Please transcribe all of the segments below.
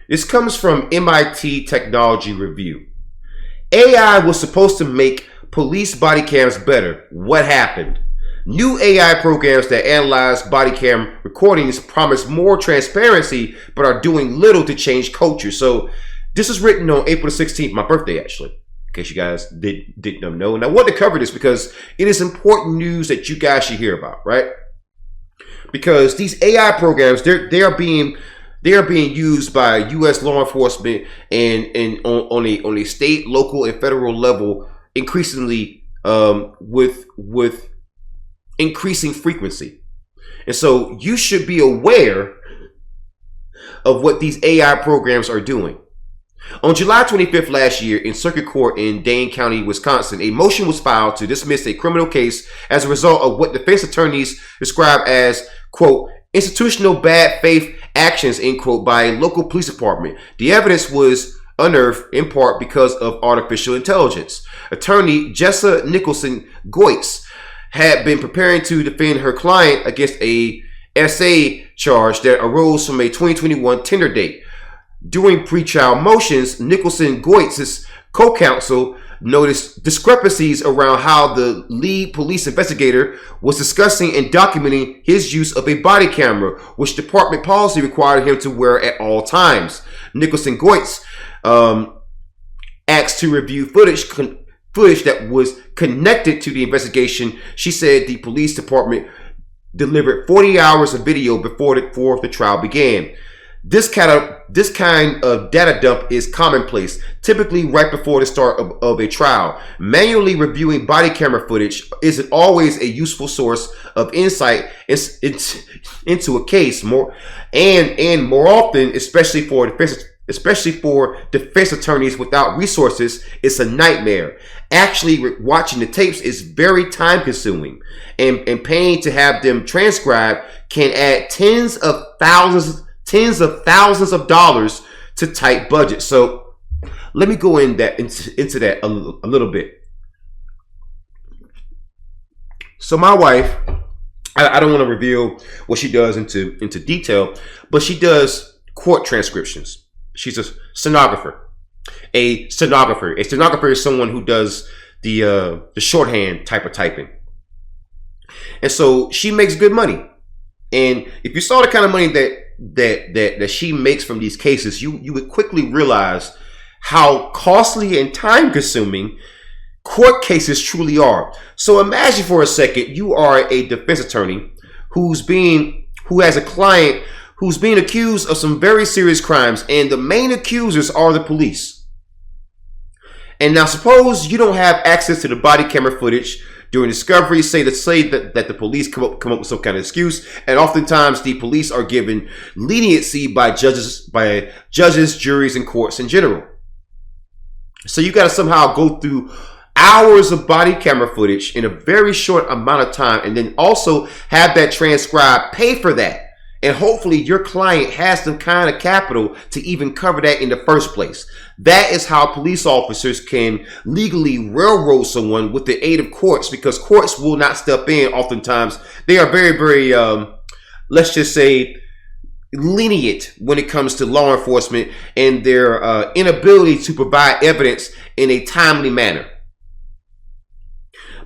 This comes from MIT Technology Review. AI was supposed to make police body cams better. What happened? New AI programs that analyze body cam recordings promise more transparency, but are doing little to change culture. So this is written on April 16th, my birthday actually, in case you guys didn't know. And I wanted to cover this because it is important news that you guys should hear about, right? Because these AI programs, they are being used by U.S. law enforcement and on a state, local, and federal level increasingly with increasing frequency. And so you should be aware of what these AI programs are doing. On July 25th last year, in circuit court in Dane County, Wisconsin, a motion was filed to dismiss a criminal case as a result of what defense attorneys describe as, quote, institutional bad faith actions, end quote, by a local police department. The evidence was unearthed in part because of artificial intelligence. Attorney Jessa Nicholson Goitz had been preparing to defend her client against a SA charge that arose from a 2021 tender date. During pretrial motions, Nicholson Goitz's co-counsel noticed discrepancies around how the lead police investigator was discussing and documenting his use of a body camera, which department policy required him to wear at all times. Nicholson Goitz asked to review footage that was connected to the investigation. She said the police department delivered 40 hours of video before the trial began. This kind of data dump is commonplace, typically right before the start of a trial. Manually reviewing body camera footage isn't always a useful source of insight into a case. More often, especially for defense attorneys without resources, it's a nightmare. Actually, watching the tapes is very time consuming, and paying to have them transcribed can add tens of thousands of dollars to tight budget. So let me go into that a little bit. So my wife, I don't want to reveal what she does into detail, but she does court transcriptions. She's a stenographer. A stenographer is someone who does the shorthand type of typing. And so she makes good money. And if you saw the kind of money that she makes from these cases, you would quickly realize how costly and time consuming court cases truly are. So imagine for a second you are a defense attorney who has a client who's being accused of some very serious crimes, and the main accusers are the police. And now suppose you don't have access to the body camera footage during discovery. Say that the police come up with some kind of excuse, and oftentimes the police are given leniency by judges, juries, and courts in general. So you got to somehow go through hours of body camera footage in a very short amount of time, and then also have that transcribed, pay for that. And hopefully your client has some kind of capital to even cover that in the first place. That is how police officers can legally railroad someone with the aid of courts, because courts will not step in oftentimes. They are very, very, let's just say, lenient when it comes to law enforcement and their inability to provide evidence in a timely manner.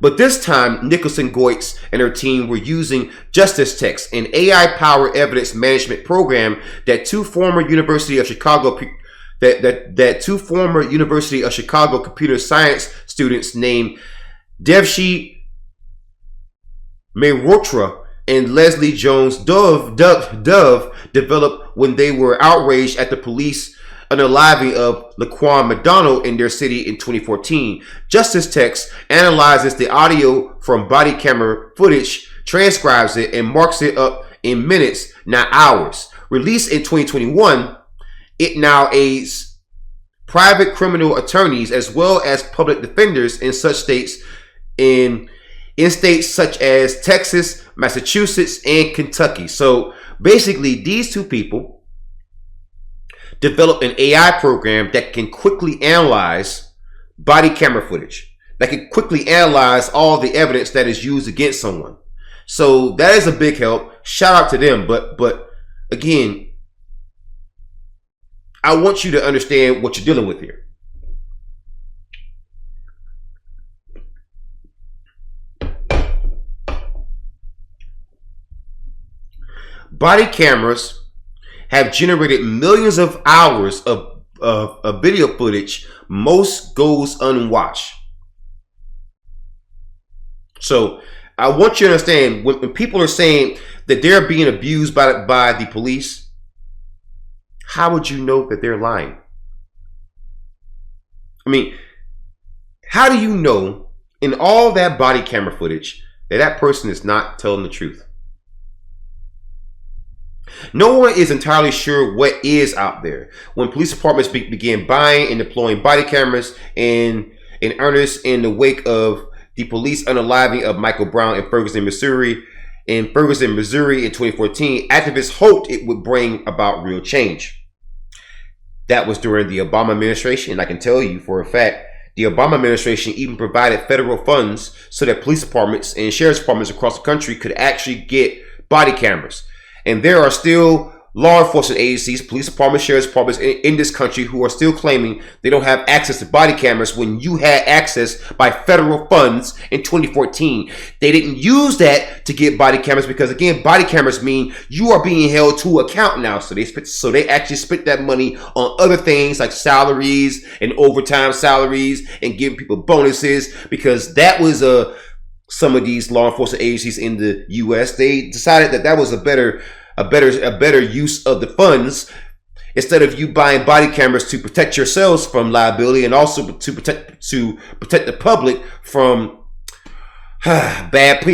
But this time, Nicholson Goitz and her team were using Justice Text, an AI-powered evidence management program that two former University of Chicago computer science students named Devshi Mehrotra and Leslie Jones Dove developed when they were outraged at the police unaliving of Laquan McDonald in their city in 2014. Justice Text analyzes the audio from body camera footage, transcribes it, and marks it up in minutes, not hours. Released in 2021, it now aids private criminal attorneys as well as public defenders in such states in states such as Texas, Massachusetts, and Kentucky. So basically, these two people develop an AI program that can quickly analyze body camera footage, that can quickly analyze all the evidence that is used against someone. So that is a big help. Shout out to them. But again, I want you to understand what you're dealing with here. Body cameras have generated millions of hours of video footage. Most goes unwatched. So I want you to understand, when people are saying that they're being abused by the police, how would you know that they're lying? I mean, how do you know in all that body camera footage that that person is not telling the truth? No one is entirely sure what is out there. When police departments began buying and deploying body cameras in earnest in the wake of the police unaliving of Michael Brown in Ferguson, Missouri in 2014, activists hoped it would bring about real change. That was during the Obama administration, and I can tell you for a fact, the Obama administration even provided federal funds so that police departments and sheriff's departments across the country could actually get body cameras. And there are still law enforcement agencies, police departments, sheriff's departments in this country who are still claiming they don't have access to body cameras when you had access by federal funds in 2014. They didn't use that to get body cameras because, again, body cameras mean you are being held to account now. So they actually spent that money on other things like salaries and overtime salaries and giving people bonuses, because that was some of these law enforcement agencies in the U.S. They decided that was a better use of the funds, instead of you buying body cameras to protect yourselves from liability and also to protect the public from bad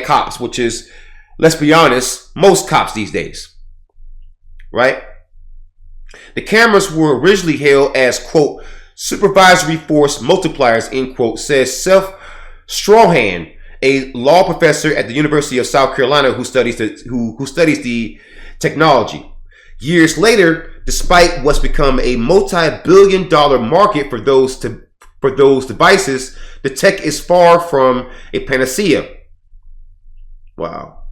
cops, which is, let's be honest, most cops these days, right? The cameras were originally hailed as, quote, supervisory force multipliers, end quote, says Seth Strawhan, a law professor at the University of South Carolina who studies the technology. Years later, despite what's become a multi-billion-dollar market for those devices, the tech is far from a panacea. Wow.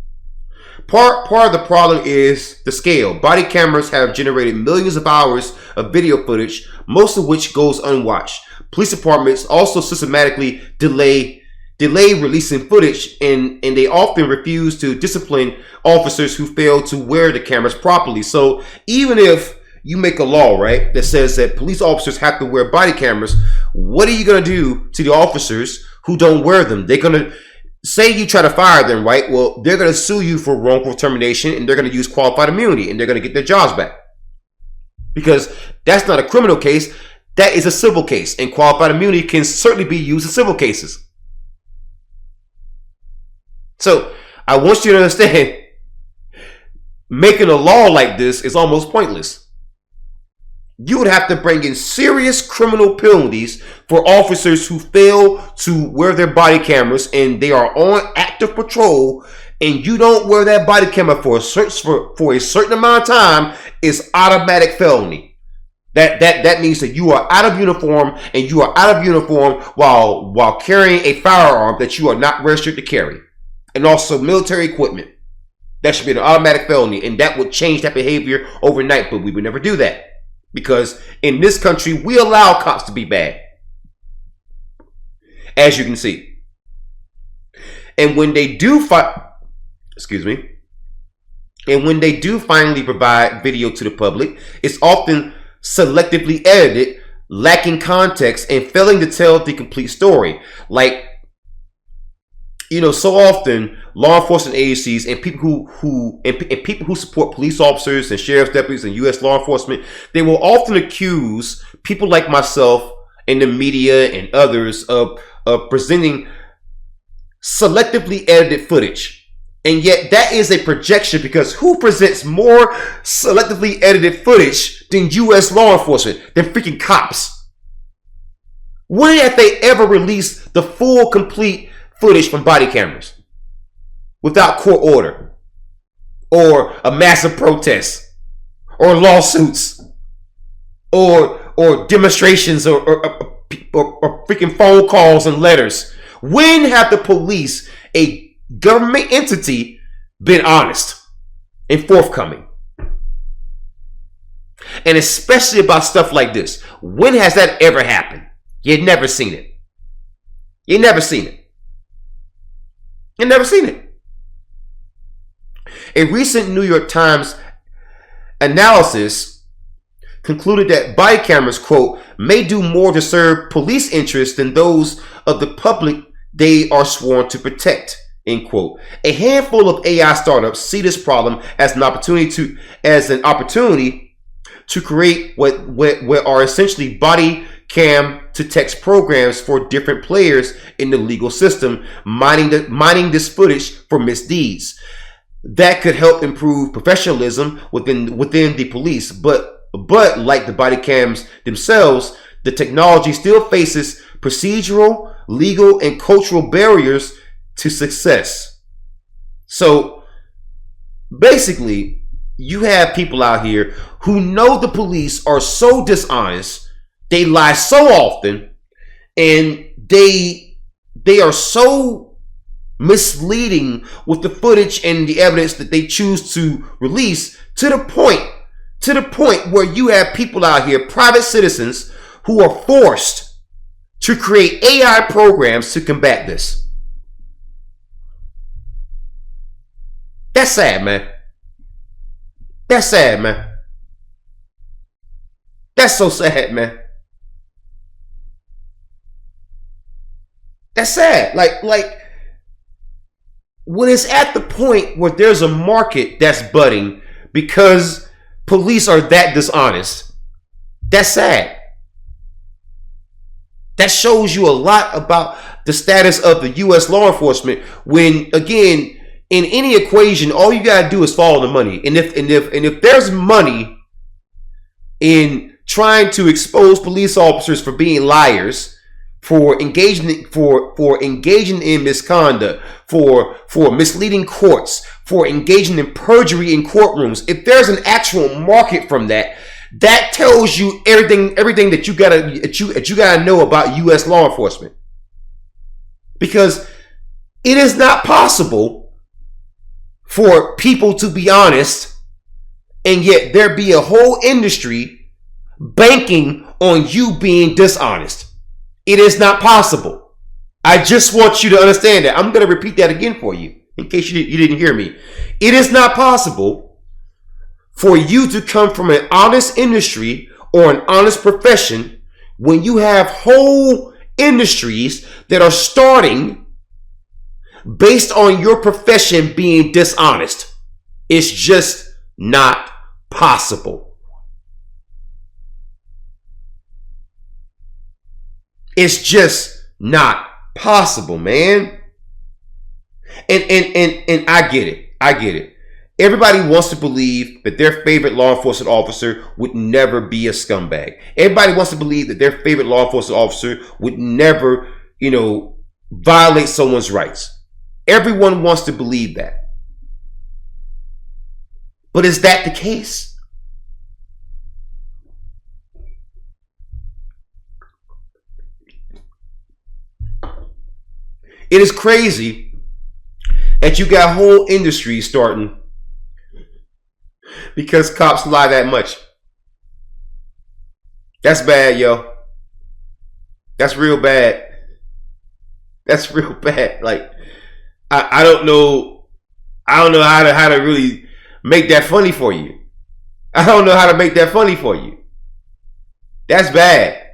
Part of the problem is the scale. Body cameras have generated millions of hours of video footage, most of which goes unwatched. Police departments also systematically delay releasing footage, and they often refuse to discipline officers who fail to wear the cameras properly. So even if you make a law, right, that says that police officers have to wear body cameras, what are you going to do to the officers who don't wear them? They're going to say you try to fire them, right? Well, they're going to sue you for wrongful termination, and they're going to use qualified immunity, and they're going to get their jobs back. Because that's not a criminal case, that is a civil case, and qualified immunity can certainly be used in civil cases. So I want you to understand, making a law like this is almost pointless. You would have to bring in serious criminal penalties for officers who fail to wear their body cameras and they are on active patrol, and you don't wear that body camera for a certain amount of time. Is automatic felony. That means that you are out of uniform, and you are out of uniform while carrying a firearm that you are not registered to carry. And also military equipment. That should be an automatic felony, and that would change that behavior overnight, but we would never do that. Because in this country, we allow cops to be bad. As you can see. And when they do finally provide video to the public, it's often selectively edited, lacking context, and failing to tell the complete story. Like, so often law enforcement agencies and people who support police officers and sheriff's deputies and U.S. law enforcement, they will often accuse people like myself and the media and others of presenting selectively edited footage. And yet that is a projection, because who presents more selectively edited footage than U.S. law enforcement, than freaking cops? When have they ever released the full, complete footage from body cameras without court order, or a massive protest, or lawsuits, or demonstrations, or freaking phone calls and letters? When have the police, a government entity, been honest and forthcoming? And especially about stuff like this. When has that ever happened? You've never seen it. You've never seen it. You've never seen it. A recent New York Times analysis concluded that body cameras, quote, may do more to serve police interests than those of the public they are sworn to protect, end quote. A handful of AI startups see this problem as an opportunity to create what are essentially body cam to text programs for different players in the legal system, mining this footage for misdeeds. That could help improve professionalism within the police, but like the body cams themselves, the technology still faces procedural, legal, and cultural barriers to success. So basically, you have people out here who know the police are so dishonest, they lie so often, and they are so misleading with the footage and the evidence that they choose to release, to the point where you have people out here, private citizens, who are forced to create AI programs to combat this. That's sad, man. That's sad, man. That's so sad, man. That's sad. Like when it's at the point where there's a market that's budding because police are that dishonest, that's sad. That shows you a lot about the status of the U.S. law enforcement when, again, in any equation, all you gotta do is follow the money. And if there's money in trying to expose police officers for being liars, for engaging in misconduct, for misleading courts, for engaging in perjury in courtrooms, if there's an actual market from that, that tells you everything that you gotta know about U.S. law enforcement. Because it is not possible for people to be honest, and yet there be a whole industry banking on you being dishonest. It is not possible. I just want you to understand that. I'm going to repeat that again for you, in case you didn't hear me. It is not possible for you to come from an honest industry or an honest profession when you have whole industries that are starting based on your profession being dishonest. It's just not possible. It's just not possible, man. And I get it. I get it. Everybody wants to believe that their favorite law enforcement officer would never be a scumbag. Everybody wants to believe that their favorite law enforcement officer would never, violate someone's rights. Everyone wants to believe that. But is that the case? It is crazy that you got whole industries starting because cops lie that much. That's bad, yo. That's real bad. That's real bad. Like, I don't know how to really make that funny for you. I don't know how to make that funny for you. That's bad.